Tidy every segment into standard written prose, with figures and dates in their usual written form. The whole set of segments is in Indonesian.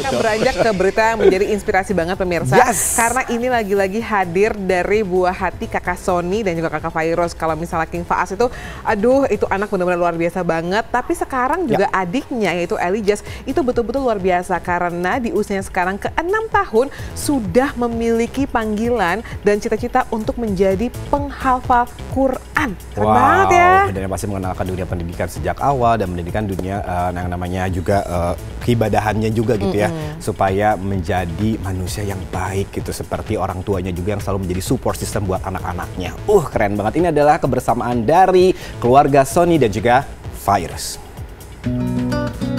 Kita beranjak ke berita yang menjadi inspirasi banget pemirsa. Karena ini lagi-lagi hadir dari buah hati kakak Sony dan juga kakak Fairuz. Kalau misalnya King Faas itu, aduh itu anak benar-benar luar biasa banget. Tapi sekarang juga adiknya yaitu Elijaz itu betul-betul luar biasa. Karena di usianya sekarang ke-6 tahun sudah memiliki panggilan dan cita-cita untuk menjadi penghafal Quran. Keren banget ya. Dan yang pasti mengenalkan dunia pendidikan sejak awal dan pendidikan dunia yang namanya juga keibadahannya juga gitu ya, supaya menjadi manusia yang baik gitu, seperti orang tuanya juga yang selalu menjadi support system buat anak-anaknya. Keren banget. Ini adalah kebersamaan dari keluarga Sony dan juga Fairuz.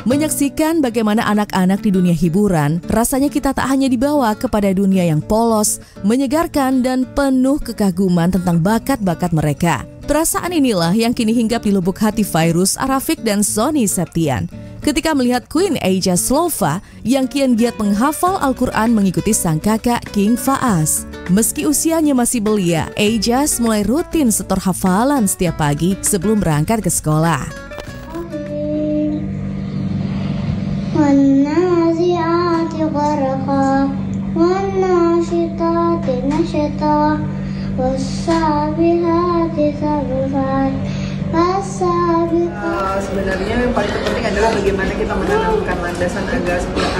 Menyaksikan bagaimana anak-anak di dunia hiburan, rasanya kita tak hanya dibawa kepada dunia yang polos, menyegarkan dan penuh kekaguman tentang bakat-bakat mereka. Perasaan inilah yang kini hinggap di lubuk hati Fairuz Arafiq dan Sony Septian ketika melihat Queen Elijaz Slova yang kian giat menghafal Al-Quran mengikuti sang kakak King Faas. Meski usianya masih belia, Elijaz mulai rutin setor hafalan setiap pagi sebelum berangkat ke sekolah. Sebenarnya yang paling penting adalah bagaimana kita menanamkan landasan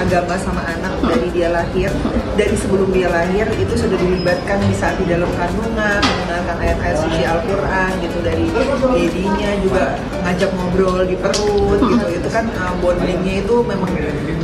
agama sama anak dari dia lahir. Dari sebelum dia lahir itu sudah dilibatkan di saat di dalam kandungan, mengenalkan ayat-ayat suci Al-Quran gitu, dari babynya juga ngajak ngobrol di perut gitu. Itu kan bondingnya itu memang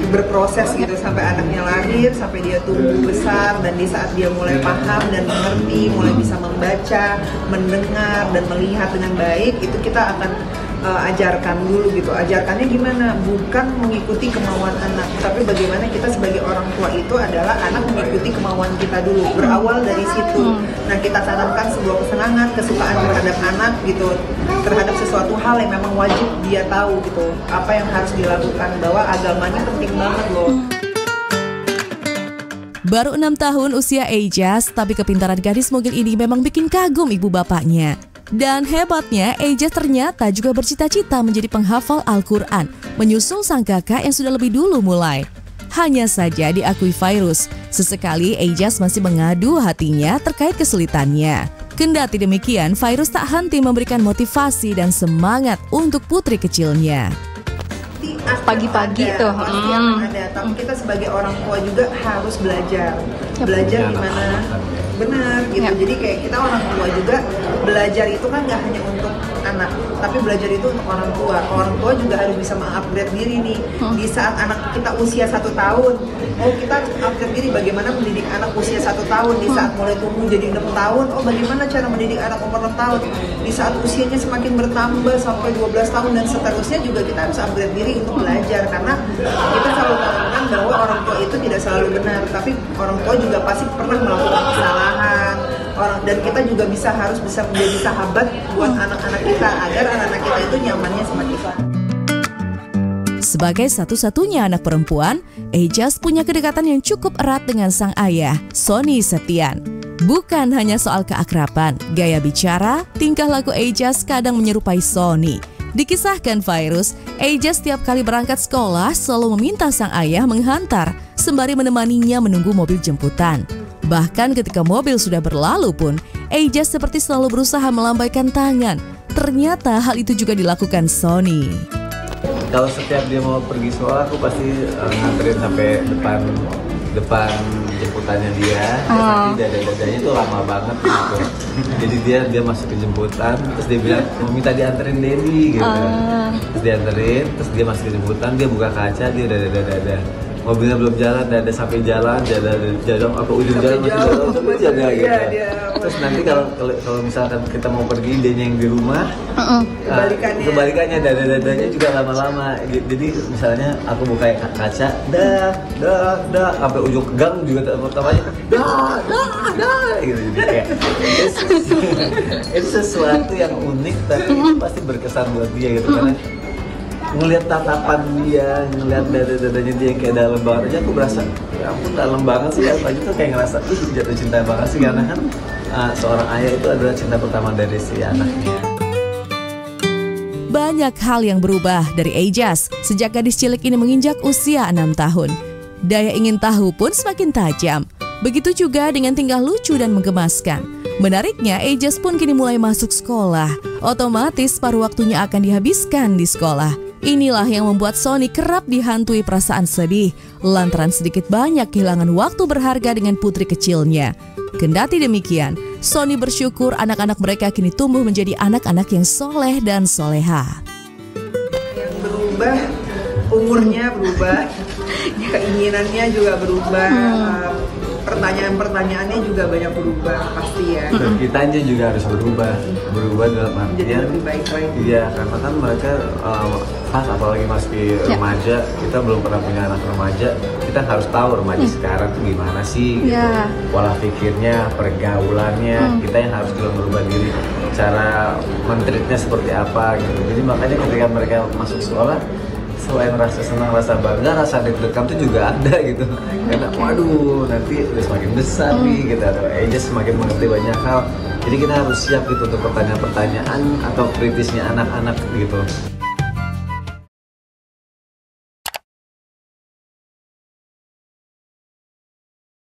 berproses gitu sampai anaknya lahir, sampai dia tumbuh besar, dan di saat dia mulai paham dan mengerti, mulai bisa membaca, mendengar dan melihat dengan baik, itu kita akan ajarkan dulu gitu. Ajarkannya gimana? Bukan mengikuti kemauan anak, tapi bagaimana kita sebagai orang tua itu adalah anak mengikuti kemauan kita dulu. Berawal dari situ. Nah, kita tanamkan sebuah kesenangan, kesukaan terhadap anak gitu, terhadap sesuatu hal yang memang wajib dia tahu gitu. Apa yang harus dilakukan, bahwa agamanya penting banget loh. Baru 6 tahun usia Elijaz, tapi kepintaran gadis mungil ini memang bikin kagum ibu bapaknya. Dan hebatnya, Elijaz ternyata juga bercita-cita menjadi penghafal Al-Quran, menyusul sang kakak yang sudah lebih dulu mulai. Hanya saja diakui Fairuz, sesekali Elijaz masih mengadu hatinya terkait kesulitannya. Kendati demikian, Fairuz tak henti memberikan motivasi dan semangat untuk putri kecilnya. Pagi-pagi tuh pasti akan ada, tapi kita sebagai orang tua juga harus belajar gimana benar gitu. Jadi kayak kita orang tua juga belajar itu kan nggak hanya untuk anak, tapi belajar itu untuk orang tua. Orang tua juga harus bisa mengupgrade diri nih. Di saat anak kita usia 1 tahun, kita harus upgrade diri bagaimana mendidik anak usia 1 tahun. Di saat mulai tumbuh jadi 6 tahun, bagaimana cara mendidik anak umur 6 tahun. Di saat usianya semakin bertambah sampai 12 tahun dan seterusnya juga kita harus upgrade diri untuk belajar, karena kita selalu tanamkan bahwa orang tua itu tidak selalu benar, tapi orang tua juga pasti pernah melakukan kesalahan. Dan kita juga harus bisa menjadi sahabat buat anak-anak kita, agar anak-anak kita itu nyamannya sama kita. Sebagai satu-satunya anak perempuan, Elijaz punya kedekatan yang cukup erat dengan sang ayah, Sony Septian. Bukan hanya soal keakraban, gaya bicara, tingkah laku Elijaz kadang menyerupai Sony. Dikisahkan Fairuz, Elijaz setiap kali berangkat sekolah selalu meminta sang ayah menghantar, sembari menemaninya menunggu mobil jemputan. Bahkan ketika mobil sudah berlalu pun, Elijaz seperti selalu berusaha melambaikan tangan. Ternyata hal itu juga dilakukan Sony. Kalau setiap dia mau pergi sekolah, aku pasti nganterin sampai depan jemputannya dia. Tapi dada-dadanya tuh lama banget gitu. Jadi dia masuk ke jemputan, terus dia bilang mau minta dianterin Dedi gitu. Terus dianterin, terus dia masuk ke jemputan, dia buka kaca, dia udah dada. Mobilnya belum jalan, dada sampai jalan, jalan apa ujung jalan masih jalan gitu. Terus nanti kalau misalkan kita mau pergi, dia yang di rumah, kebalikannya dada-dadanya juga lama-lama. Jadi misalnya aku buka kaca, dah, sampai ujung gang juga pertamanya, dah, gitu. Jadi kayak itu sesuatu yang unik, tapi pasti berkesan buat dia gitu, karena ngelihat tatapan dia, ngelihat dada-dadanya dia yang kayak dalam banget aja, aku berasa ya ampun dalam banget sih. Aku aja tuh kayak ngerasa jatuh cinta banget sih, karena kan seorang ayah itu adalah cinta pertama dari si anaknya. Banyak hal yang berubah dari Elijaz sejak gadis cilik ini menginjak usia 6 tahun. Daya ingin tahu pun semakin tajam. Begitu juga dengan tingkah lucu dan menggemaskan. Menariknya, Ejas pun kini mulai masuk sekolah. Otomatis paruh waktunya akan dihabiskan di sekolah. Inilah yang membuat Sony kerap dihantui perasaan sedih lantaran sedikit banyak kehilangan waktu berharga dengan putri kecilnya. Kendati demikian, Sony bersyukur anak-anak mereka kini tumbuh menjadi anak-anak yang soleh dan soleha. Yang berubah, umurnya berubah, keinginannya juga berubah, pertanyaan-pertanyaannya juga banyak berubah pasti ya. Dan kitanya juga harus berubah dalam Jadi artian lebih baik lagi. iya, karena kan mereka pas apalagi masih remaja, kita belum pernah punya anak remaja, kita harus tahu remaja sekarang tuh gimana sih gitu. Pola pikirnya, pergaulannya, kita yang harus juga berubah diri, cara men-treatnya seperti apa gitu. Jadi makanya ketika mereka masuk sekolah, selain rasa senang, rasa bangga, rasa deg-degan tuh juga ada gitu. Karena waduh, nanti udah semakin besar nih gitu, atau aja semakin mengerti banyak hal. Jadi kita harus siap gitu untuk pertanyaan-pertanyaan atau kritisnya anak-anak gitu.